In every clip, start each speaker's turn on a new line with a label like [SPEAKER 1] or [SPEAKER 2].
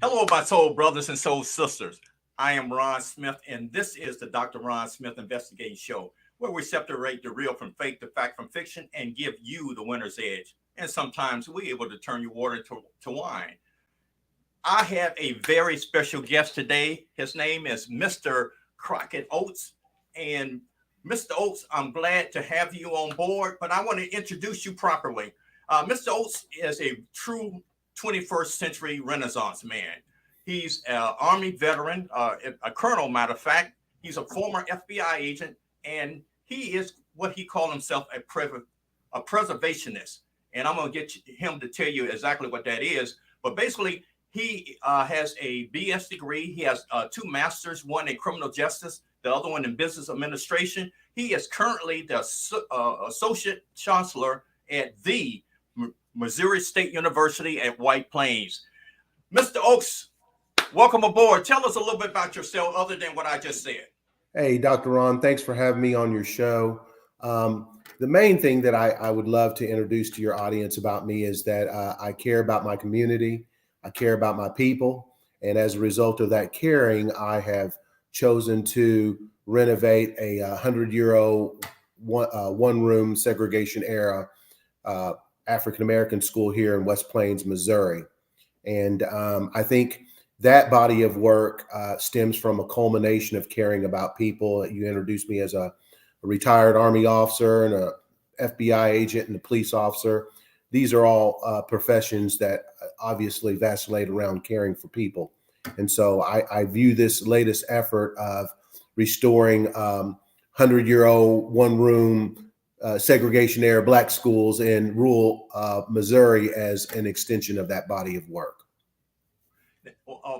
[SPEAKER 1] Hello, my soul brothers and soul sisters. I am Ron Smith, and this is the Dr. Ron Smith Investigating Show, where we separate the real from fake, the fact from fiction, and give you the winner's edge. And sometimes we're able to turn your water to wine. I have a very special guest today. His name is Mr. Crockett Oates. And Mr. Oates, I'm glad to have you on board, but I want to introduce you properly. Mr. Oates is a true 21st century Renaissance man. He's an Army veteran, a colonel, matter of fact. He's a former FBI agent, and he is what he called himself a preservationist. And I'm going to get him to tell you exactly what that is. But basically, he has a BS degree. He has two masters, one in criminal justice, the other one in business administration. He is currently the associate chancellor at the Missouri State University at White Plains. Mr. Oates, welcome aboard. Tell us a little bit about yourself other than what I just said.
[SPEAKER 2] Hey, Dr. Ron, thanks for having me on your show. The main thing that I would love to introduce to your audience about me is that I care about my community. I care about my people. And as a result of that caring, I have chosen to renovate a 100-year-old one-room segregation era African-American school here in West Plains, Missouri. And I think that body of work stems from a culmination of caring about people. You introduced me as a retired Army officer and a FBI agent and a police officer. These are all professions that obviously vacillate around caring for people. And so I view this latest effort of restoring 100-year-old one-room segregation era Black schools in rural Missouri as an extension of that body of work.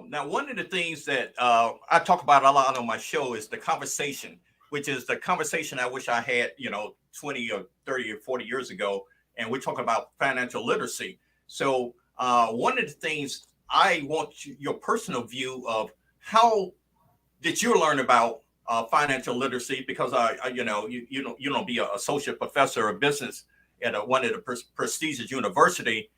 [SPEAKER 1] Now, one of the things that I talk about a lot on my show is the conversation, which is the conversation I wish I had, 20 or 30 or 40 years ago. And we're talking about financial literacy. So one of the things I want your personal view of, how did you learn about financial literacy? Because you don't be an associate professor of business at one of the prestigious university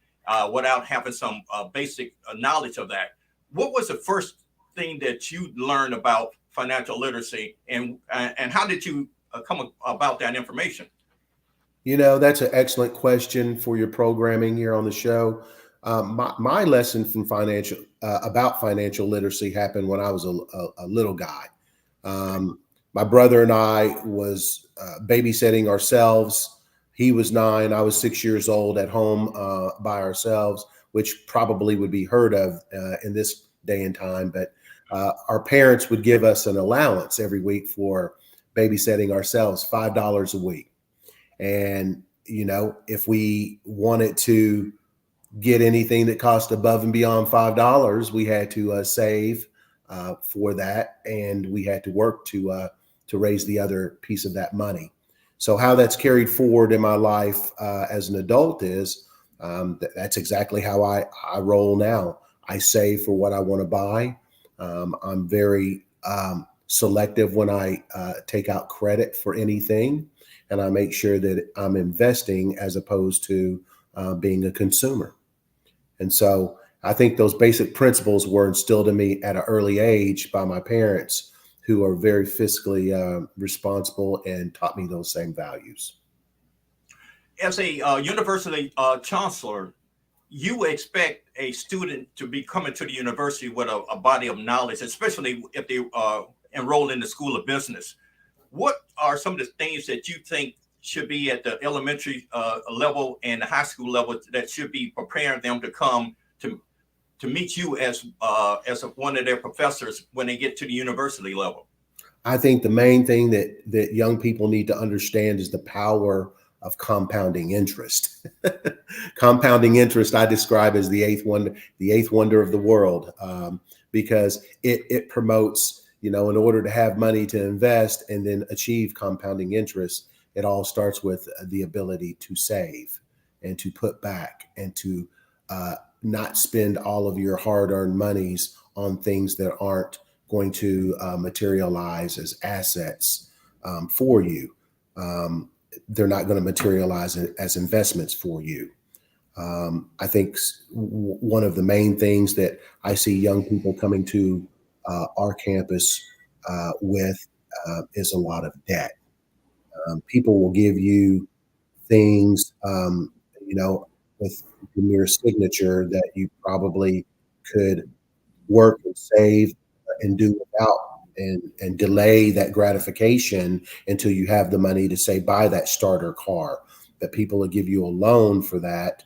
[SPEAKER 1] without having some basic knowledge of that. What was the first thing that you learned about financial literacy, and how did you come about that information?
[SPEAKER 2] That's an excellent question for your programming here on the show. My lesson from about financial literacy happened when I was a little guy. My brother and I was babysitting ourselves. He was 9, I was 6 years old at home by ourselves, which probably would be heard of in this day and time. But our parents would give us an allowance every week for babysitting ourselves, $5 a week. And, if we wanted to get anything that cost above and beyond $5, we had to save for that, and we had to work to raise the other piece of that money. So how that's carried forward in my life as an adult is that's exactly how I roll now. I save for what I want to buy. I'm very selective when I take out credit for anything, and I make sure that I'm investing as opposed to being a consumer. And so I think those basic principles were instilled in me at an early age by my parents, who are very fiscally responsible and taught me those same values.
[SPEAKER 1] As a university chancellor, you expect a student to be coming to the university with a body of knowledge, especially if they enroll in the School of Business. What are some of the things that you think should be at the elementary level and the high school level that should be preparing them to come to meet you as one of their professors when they get to the university level?
[SPEAKER 2] I think the main thing that young people need to understand is the power of compounding interest. Compounding interest, I describe as the eighth wonder of the world, because it promotes, in order to have money to invest and then achieve compounding interest, it all starts with the ability to save and to put back and to not spend all of your hard-earned monies on things that aren't going to materialize as assets for you. They're not going to materialize as investments for you. I think one of the main things that I see young people coming to our campus with is a lot of debt. People will give you things, with the mere signature that you probably could work and save and do without, and delay that gratification until you have the money to say buy that starter car. That people will give you a loan for that,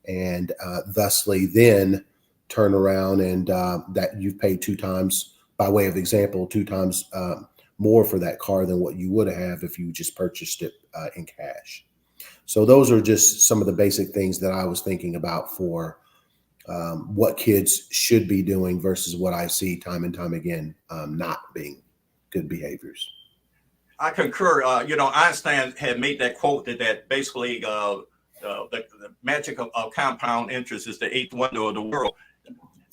[SPEAKER 2] and thusly then turn around and that you've paid two times, by way of example, two times more for that car than what you would have if you just purchased it in cash. So those are just some of the basic things that I was thinking about for what kids should be doing versus what I see time and time again not being good behaviors.
[SPEAKER 1] I concur. Einstein had made that quote that basically the magic of compound interest is the eighth wonder of the world.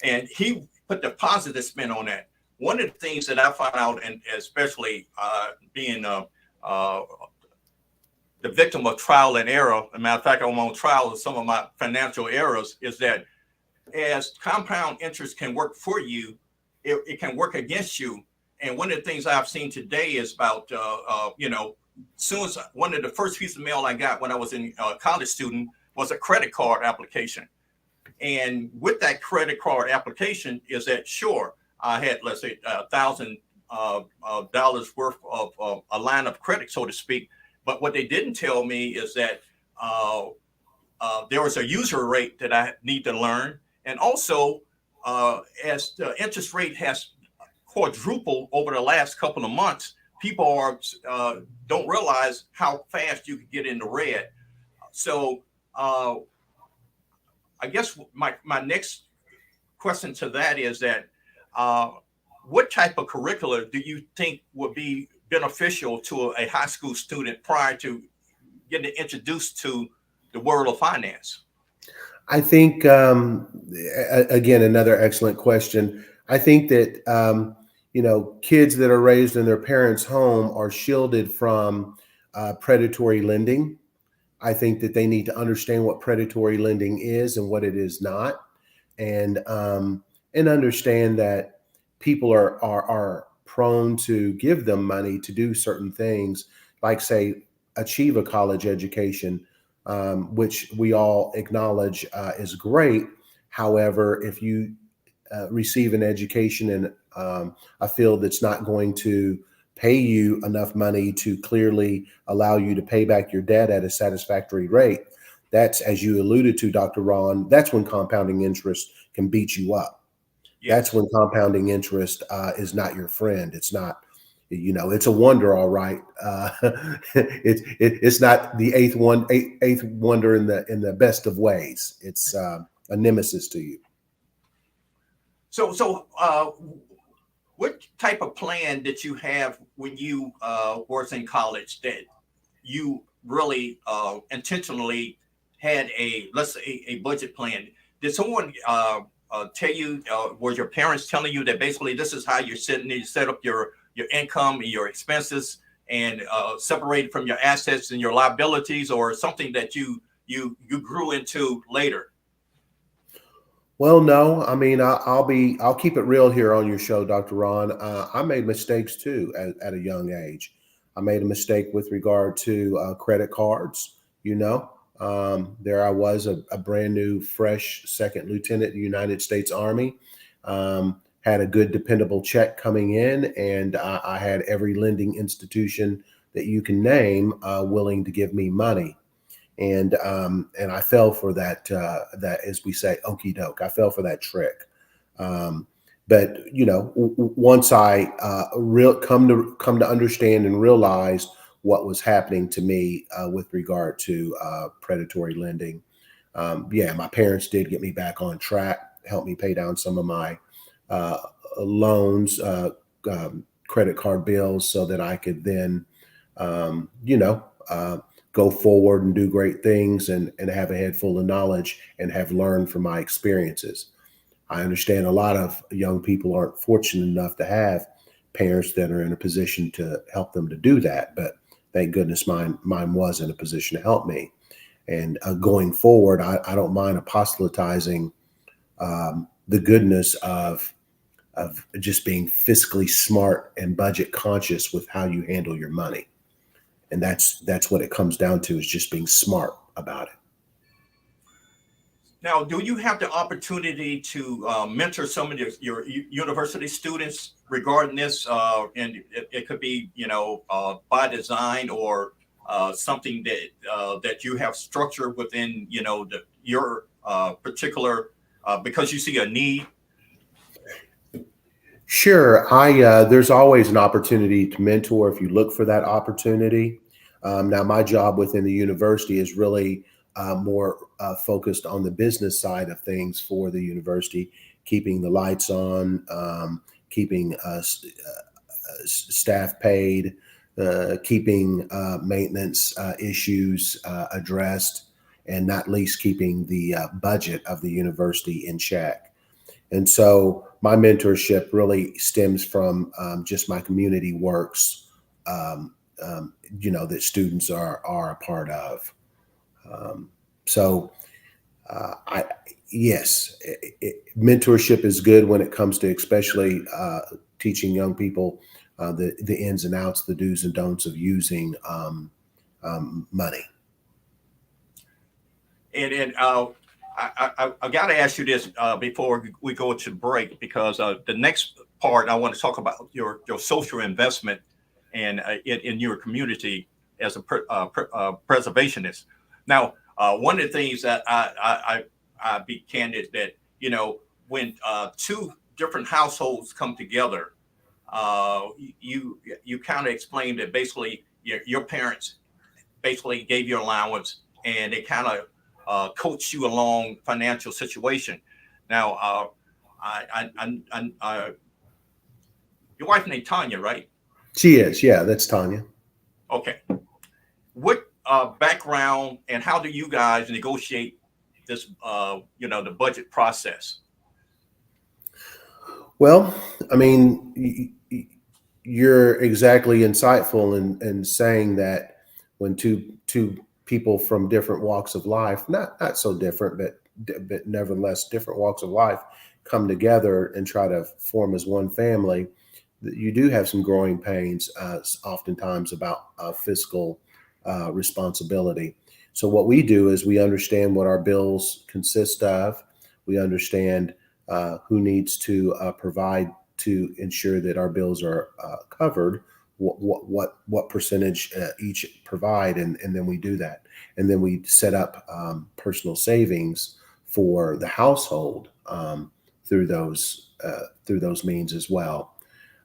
[SPEAKER 1] And he put the positive spin on that. One of the things that I found out, and especially being the victim of trial and error, as a matter of fact, I'm on trial with some of my financial errors, is that as compound interest can work for you, it can work against you. And one of the things I've seen today is about, soon as one of the first pieces of mail I got when I was a college student was a credit card application. And with that credit card application is that, sure, I had, let's say, $1,000 worth of a line of credit, so to speak. But what they didn't tell me is that there was a user rate that I need to learn. And also, as the interest rate has quadrupled over the last couple of months, people don't realize how fast you can get in the red. So I guess my next question to that is that what type of curricula do you think would be beneficial to a high school student prior to getting introduced to the world of finance?
[SPEAKER 2] I think, again, another excellent question. I think that, kids that are raised in their parents' home are shielded from predatory lending. I think that they need to understand what predatory lending is and what it is not, and understand that people are prone to give them money to do certain things, like, say, achieve a college education, which we all acknowledge is great. However, if you receive an education in a field that's not going to pay you enough money to clearly allow you to pay back your debt at a satisfactory rate, that's, as you alluded to, Dr. Ron, that's when compounding interest can beat you up. Yes. That's when compounding interest is not your friend. It's not, it's a wonder, all right. It's not the eighth wonder in the best of ways. It's a nemesis to you.
[SPEAKER 1] So what type of plan did you have when you were in college that you really intentionally had let's say a budget plan? Did someone tell you, were your parents telling you that basically this is how you set up your income and your expenses, and separated from your assets and your liabilities, or something that you grew into later?
[SPEAKER 2] Well, no. I mean, I'll keep it real here on your show, Dr. Ron. I made mistakes too at a young age. I made a mistake with regard to credit cards. There I was, a brand new, fresh second lieutenant in the United States Army. Had a good, dependable check coming in, and I had every lending institution that you can name willing to give me money. And I fell for that, as we say, okie doke. I fell for that trick. But once I come to understand and realize what was happening to me with regard to predatory lending, my parents did get me back on track, helped me pay down some of my loans, credit card bills, so that I could then, go forward and do great things and have a head full of knowledge and have learned from my experiences. I understand a lot of young people aren't fortunate enough to have parents that are in a position to help them to do that, but thank goodness mine was in a position to help me. And going forward, I don't mind apostolizing the goodness of just being fiscally smart and budget conscious with how you handle your money. And that's what it comes down to, is just being smart about it.
[SPEAKER 1] Now, do you have the opportunity to mentor some of your university students regarding this? And it could be, by design, or something that you have structured within, your particular, because you see a need.
[SPEAKER 2] Sure. There's always an opportunity to mentor if you look for that opportunity. Now, my job within the university is really more focused on the business side of things for the university, keeping the lights on, keeping staff paid, keeping maintenance issues addressed, and not least keeping the budget of the university in check. And so my mentorship really stems from just my community works, that students are a part of. Mentorship is good when it comes to especially teaching young people the ins and outs, the do's and don'ts of using money.
[SPEAKER 1] And I got to ask you this before we go to break, because the next part I want to talk about your social investment and in your community as a preservationist. Now, one of the things that I be candid that, when two different households come together, you kind of explained that basically your parents basically gave you allowance, and they kind of coach you along financial situation. Now, your wife named Tanya, right?
[SPEAKER 2] She is. Yeah, that's Tanya.
[SPEAKER 1] Okay. What background and how do you guys negotiate this, the budget process?
[SPEAKER 2] Well, I mean, you're exactly insightful in saying that when two people from different walks of life, not so different, but nevertheless different walks of life, come together and try to form as one family, you do have some growing pains, oftentimes about fiscal responsibility. So what we do is we understand what our bills consist of. We understand who needs to provide to ensure that our bills are covered, what percentage each provide, and then we do that. And then we set up personal savings for the household through those means as well.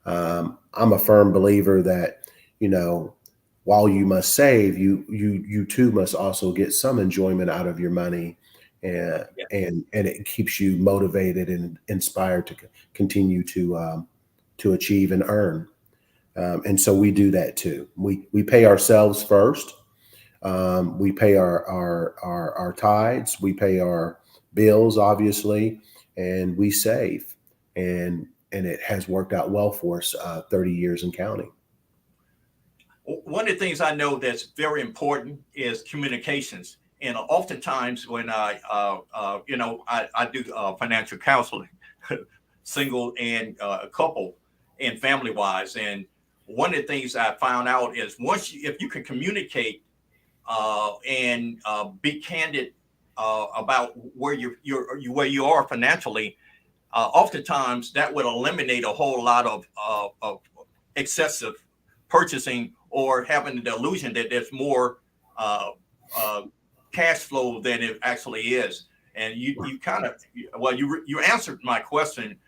[SPEAKER 2] I'm a firm believer that, while you must save, you too must also get some enjoyment out of your money, and it keeps you motivated and inspired to continue to achieve and earn. And so we do that too. We pay ourselves first. We pay our tithes. We pay our bills, obviously, and we save. And it has worked out well for us 30 years and counting.
[SPEAKER 1] One of the things I know that's very important is communications. And oftentimes when I do financial counseling, single and couple and family wise. And one of the things I found out is if you can communicate and be candid about where you are financially, oftentimes that would eliminate a whole lot of excessive purchasing, or having the illusion that there's more cash flow than it actually is. And you kind of, you answered my question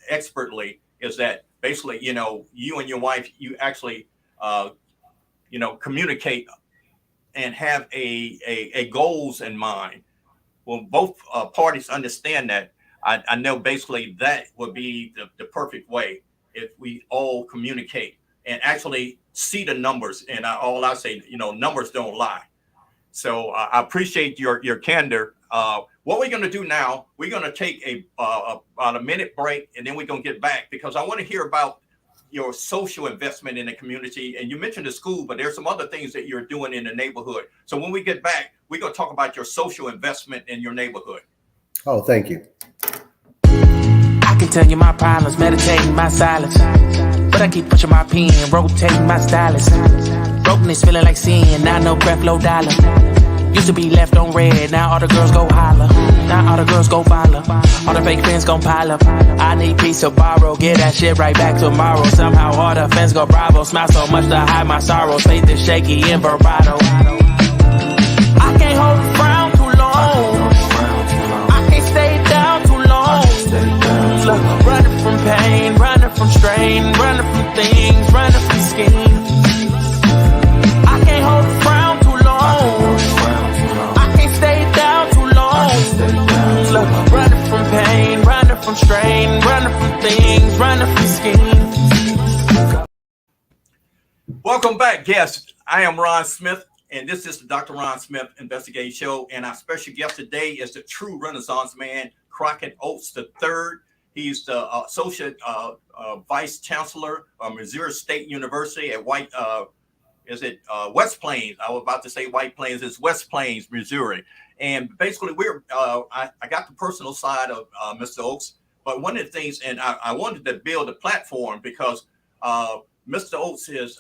[SPEAKER 1] expertly, is that basically, you and your wife, you actually, communicate and have a goals in mind. Well, both parties understand that. I know basically that would be the perfect way if we all communicate and actually see the numbers. And all I say, numbers don't lie. So I appreciate your candor. What we're going to do now, we're going to take about a minute break, and then we're going to get back, because I want to hear about, your social investment in the community. And you mentioned the school, but there's some other things that you're doing in the neighborhood. So when we get back, we're going to talk about your social investment in your neighborhood.
[SPEAKER 2] Oh, thank you.
[SPEAKER 3] I can tell you my problems, meditating my silence. But I keep pushing my pen, rotating my stylus. Brokenness feeling like sin, now no breath, low dollar. Used to be left on red, now all the girls go holler. Now all the girls go follow. All the fake fans gon' pile up. I need peace to borrow, get that shit right back tomorrow. Somehow all the fans go bravo. Smile so much to hide my sorrows. Faith is shaky in bravado. I can't hold a frown too long. I can't stay down too long. Look, running from pain, running from strain, running from things, running from schemes. I can't hold a frown too long. I can't stay down too long. Look, running from pain, running from strain, running from things, running from schemes.
[SPEAKER 1] Welcome back, guests. I am Ron Smith, and this is the Dr. Ron Smith Investigative Show. And our special guest today is the true Renaissance man, Crockett Oates III. He's the Associate Vice Chancellor of Missouri State University at West Plains? I was about to say White Plains. It's West Plains, Missouri. And basically, I got the personal side of Mr. Oates, but one of the things, and I wanted to build a platform because Mr. Oates is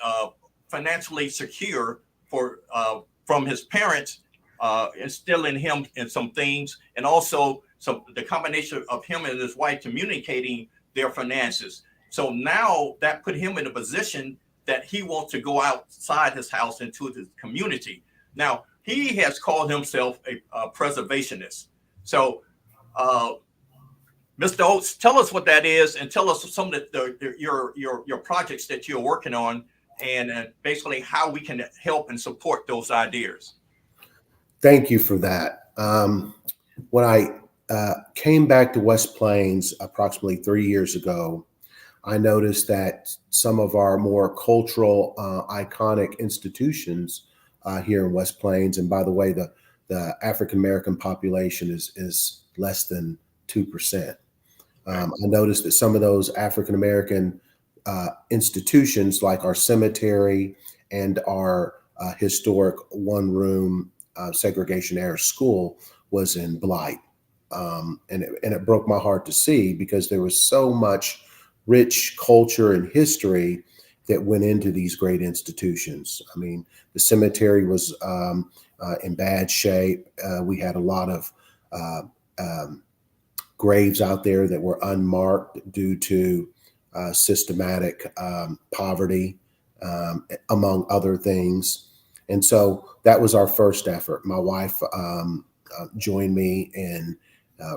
[SPEAKER 1] financially secure from his parents instilling him in some things, and also the combination of him and his wife communicating their finances. So now that put him in a position that he wants to go outside his house into the community. Now, he has called himself a preservationist. So, Mr. Oates, tell us what that is, and tell us some of your projects that you're working on, and basically how we can help and support those ideas.
[SPEAKER 2] Thank you for that. When I came back to West Plains approximately 3 years ago, I noticed that some of our more cultural, iconic institutions here in West Plains, and by the way, the African-American population is less than 2%. I noticed that some of those African-American institutions, like our cemetery and our historic one-room segregation era school, was in blight. And it broke my heart to see, because there was so much rich culture and history that went into these great institutions. I mean, the cemetery was in bad shape. We had a lot of graves out there that were unmarked due to systematic poverty, among other things. And so that was our first effort. My wife joined me in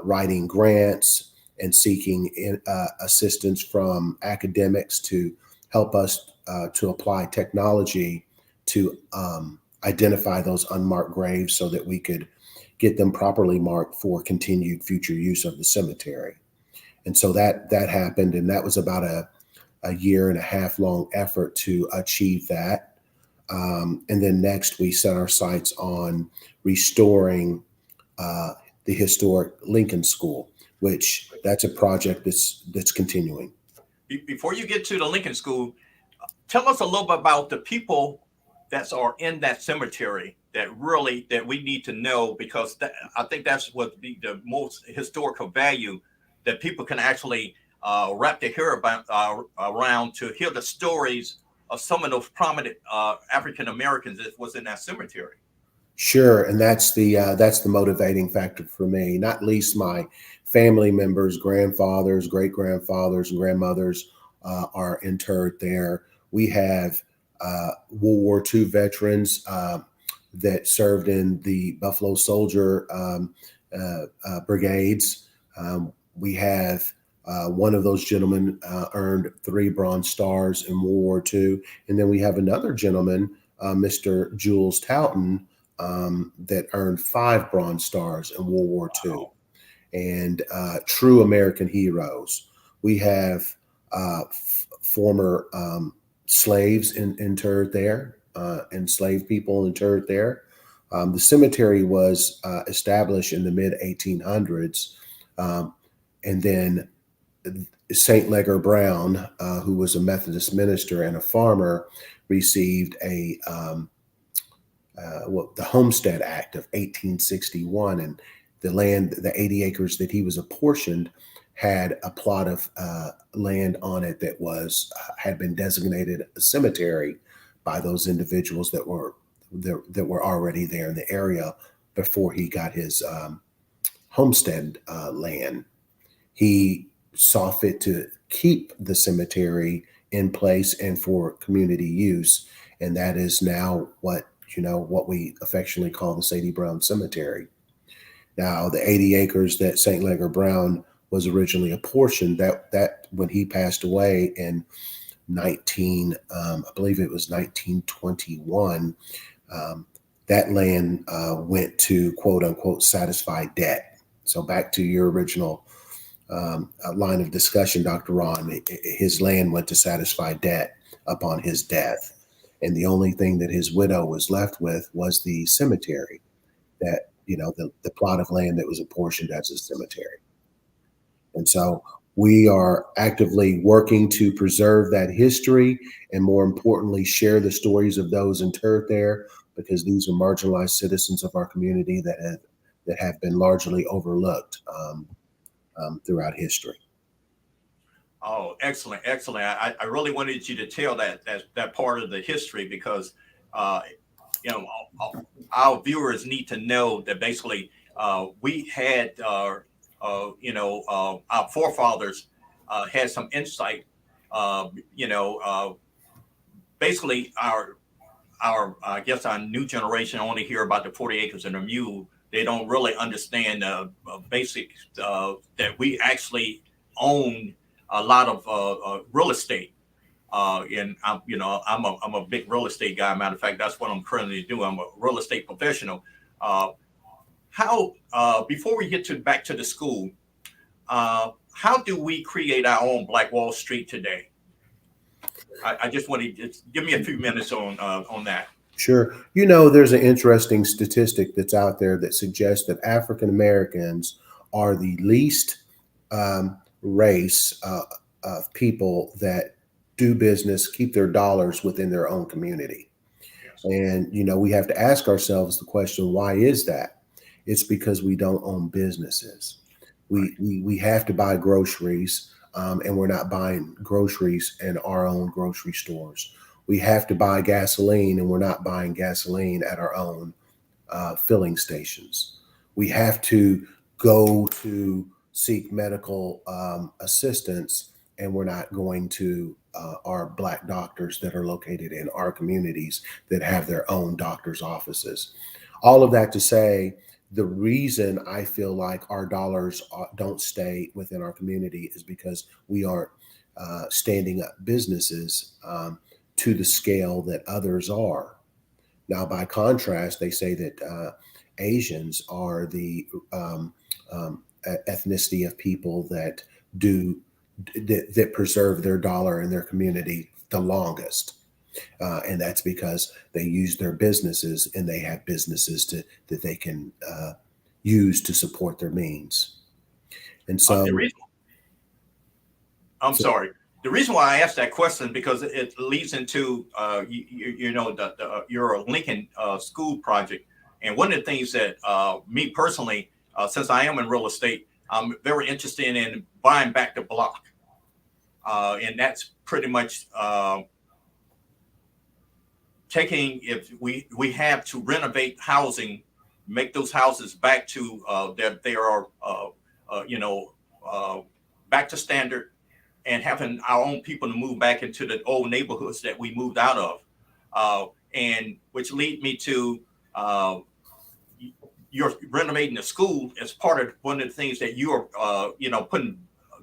[SPEAKER 2] writing grants and seeking assistance from academics to help us to apply technology to identify those unmarked graves so that we could get them properly marked for continued future use of the cemetery. And so that happened, and that was about a 1.5 year long effort to achieve that. And then next we set our sights on restoring the historic Lincoln School, which that's a project that's continuing.
[SPEAKER 1] Before you get to the Lincoln School, tell us a little bit about the people that are in that cemetery that we need to know, because I think that's what the most historical value that people can actually wrap their hair around, to hear the stories of some of those prominent African Americans that was in that cemetery.
[SPEAKER 2] Sure, and that's the motivating factor for me. Not least my family members, grandfathers, great grandfathers, and grandmothers are interred there. We have World War II veterans that served in the Buffalo Soldier brigades. We have one of those gentlemen earned 3 Bronze Stars in World War II. And then we have another gentleman, Mr. Jules Towton, that earned 5 Bronze Stars in World War II. Wow. And true American heroes. We have former slaves interred there, enslaved people interred there. The cemetery was established in the mid-1800s. And then St. Leger Brown, who was a Methodist minister and a farmer, received the Homestead Act of 1861, and the land, the 80 acres that he was apportioned, had a plot of land on it that had been designated a cemetery by those individuals that were already there in the area before he got his homestead land. He saw fit to keep the cemetery in place and for community use, and that is now what we affectionately call the Sadie Brown Cemetery. Now, the 80 acres that St. Leger Brown was originally apportioned, that when he passed away in I believe it was 1921, that land went to quote unquote satisfy debt. So back to your original line of discussion, Dr. Ron, his land went to satisfy debt upon his death. And the only thing that his widow was left with was the cemetery, that, the plot of land that was apportioned as a cemetery. And so we are actively working to preserve that history and, more importantly, share the stories of those interred there, because these are marginalized citizens of our community that have been largely overlooked throughout history.
[SPEAKER 1] Oh, excellent, excellent. I really wanted you to tell that part of the history, because our viewers need to know that basically we had our forefathers had some insight. Basically our I guess our new generation only hear about the 40 acres and a mule. They don't really understand basic that we actually own a lot of real estate. And I'm a big real estate guy. Matter of fact, that's what I'm currently doing. I'm a real estate professional. How before we get back to the school, how do we create our own Black Wall Street today? I just want to give me a few minutes on that.
[SPEAKER 2] Sure. There's an interesting statistic that's out there that suggests that African Americans are the least race of people that do business, keep their dollars within their own community. Yes. And, we have to ask ourselves the question, why is that? It's because we don't own businesses. We have to buy groceries, and we're not buying groceries in our own grocery stores. We have to buy gasoline, and we're not buying gasoline at our own filling stations. We have to go to seek medical assistance, and we're not going to our Black doctors that are located in our communities that have their own doctor's offices. All of that to say, the reason I feel like our dollars don't stay within our community is because we aren't standing up businesses to the scale that others are. Now, by contrast, they say that Asians are the ethnicity of people that preserve their dollar in their community the longest. And that's because they use their businesses, and they have businesses that they can use to support their means. And so sorry. The reason why I asked that question, because it leads into your Lincoln School project. And one of the things that me personally, since I am in real estate, I'm very interested in buying back the block. And that's pretty much taking, if we have to renovate housing, make those houses back to that they are back to standard, and having our own people to move back into the old neighborhoods that we moved out of, and which lead me to you're renovating the school as part of one of the things that you're putting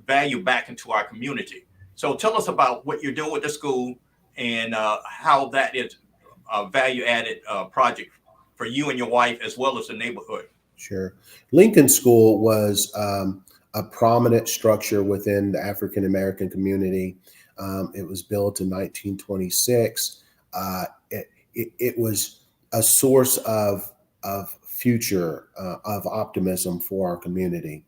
[SPEAKER 2] value back into our community. So tell us about what you're doing with the school, and how that is a value added project for you and your wife, as well as the neighborhood. Sure. Lincoln School was a prominent structure within the African American community. It was built in 1926. It was a source of future, of optimism for our community.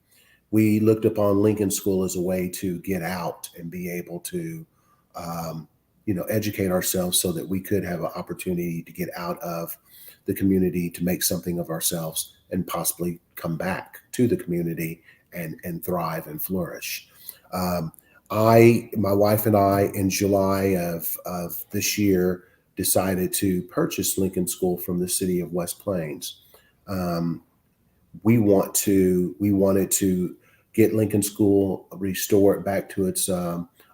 [SPEAKER 2] we looked upon Lincoln School as a way to get out and be able to, educate ourselves so that we could have an opportunity to get out of the community, to make something of ourselves, and possibly come back to the community and thrive and flourish. My wife and I, in July of this year, decided to purchase Lincoln School from the city of West Plains. We wanted to get Lincoln School, restore it back to its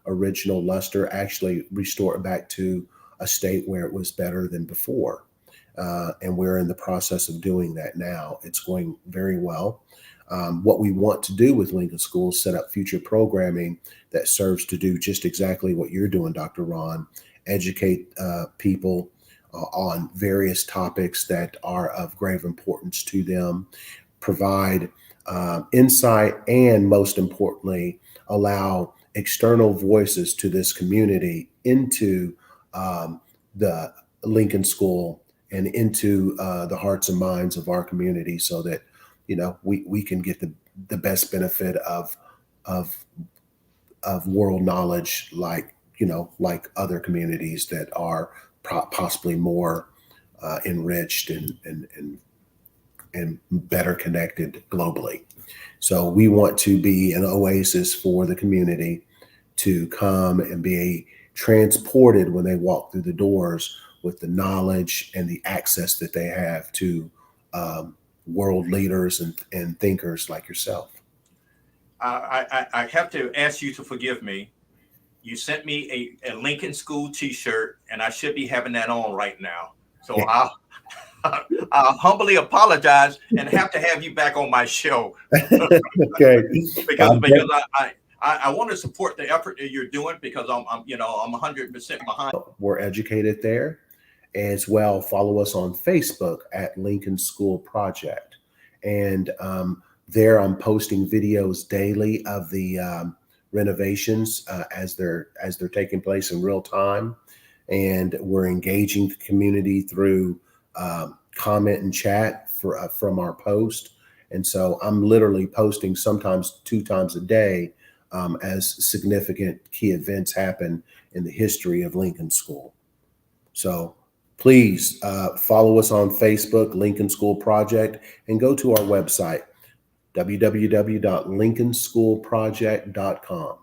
[SPEAKER 2] original luster, actually restore it back to a state where it was better than before. And we're in the process of doing that now. It's going very well. What we want to do with Lincoln School is set up future programming that serves to do just exactly what you're doing, Dr. Ron, educate people on various topics that are of grave importance to them, provide insight, and most importantly, allow external voices to this community into the Lincoln School and into the hearts and minds of our community, so that we can get the best benefit of world knowledge, like other communities that are possibly more enriched and better connected globally. So we want to be an oasis for the community to come and be transported when they walk through the doors with the knowledge and the access that they have to world leaders and thinkers like yourself.
[SPEAKER 1] I have to ask you to forgive me. You sent me a Lincoln School T-shirt, and I should be having that on right now. So yeah. I'll humbly apologize and have to have you back on my show.
[SPEAKER 2] Okay.
[SPEAKER 1] because I want to support the effort that you're doing, because I'm 100% behind.
[SPEAKER 2] We're educated there as well. Follow us on Facebook at Lincoln School Project, and there I'm posting videos daily of the renovations as they're taking place in real time, and we're engaging the community through comment and chat from our post. And so I'm literally posting sometimes 2 times a day as significant key events happen in the history of Lincoln School. So please follow us on Facebook, Lincoln School Project, and go to our website, www.lincolnschoolproject.com.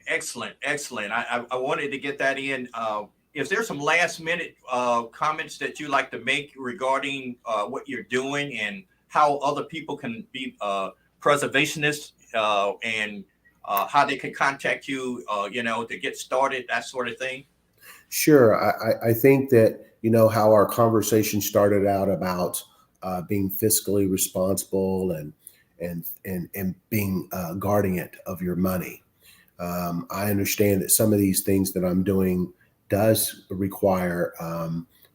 [SPEAKER 1] Excellent. I wanted to get that in. Is there some last minute comments that you like to make regarding what you're doing and how other people can be preservationists and how they can contact you, to get started, that sort of thing?
[SPEAKER 2] Sure. I think that, how our conversation started out about being fiscally responsible and being guardian of your money. I understand that some of these things that I'm doing does require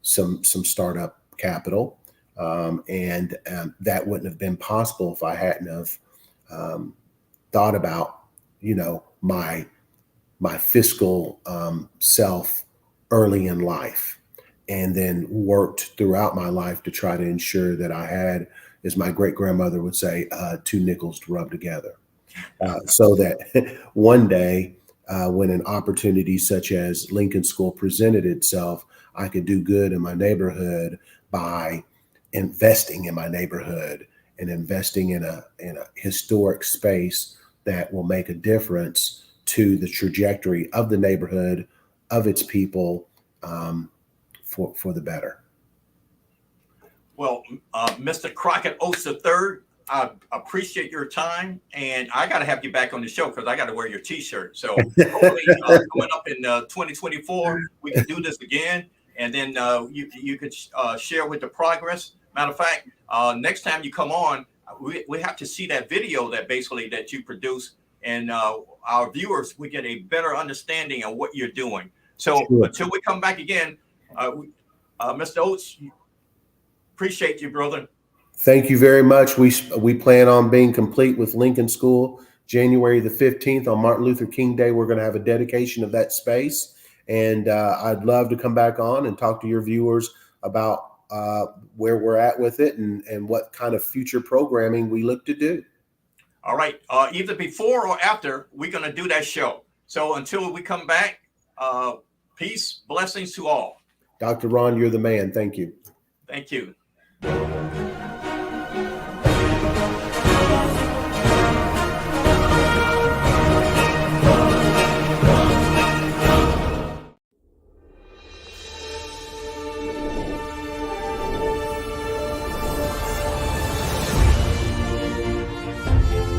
[SPEAKER 2] some startup capital, and that wouldn't have been possible if I hadn't have thought about my fiscal self early in life, and then worked throughout my life to try to ensure that I had, as my great grandmother would say, 2 nickels to rub together, so that one day, when an opportunity such as Lincoln School presented itself, I could do good in my neighborhood by investing in my neighborhood and investing in a historic space that will make a difference to the trajectory of the neighborhood, of its people, for the better.
[SPEAKER 1] Well, Mr. Crockett Oates III, I appreciate your time, and I got to have you back on the show because I got to wear your T-shirt. So hopefully, coming up in 2024, we can do this again, and then you could share with the progress. Matter of fact, next time you come on, we have to see that video that you produce, and our viewers, we get a better understanding of what you're doing. So sure. Until we come back again, Mr. Oates, appreciate you, brother.
[SPEAKER 2] Thank you very much. We plan on being complete with Lincoln School January the 15th on Martin Luther King Day. We're going to have a dedication of that space, and I'd love to come back on and talk to your viewers about where we're at with it and what kind of future programming we look to do.
[SPEAKER 1] All right. Either before or after, we're going to do that show. So until we come back, peace, blessings to all.
[SPEAKER 2] Dr. Ron, you're the man. Thank you.
[SPEAKER 1] Thank you.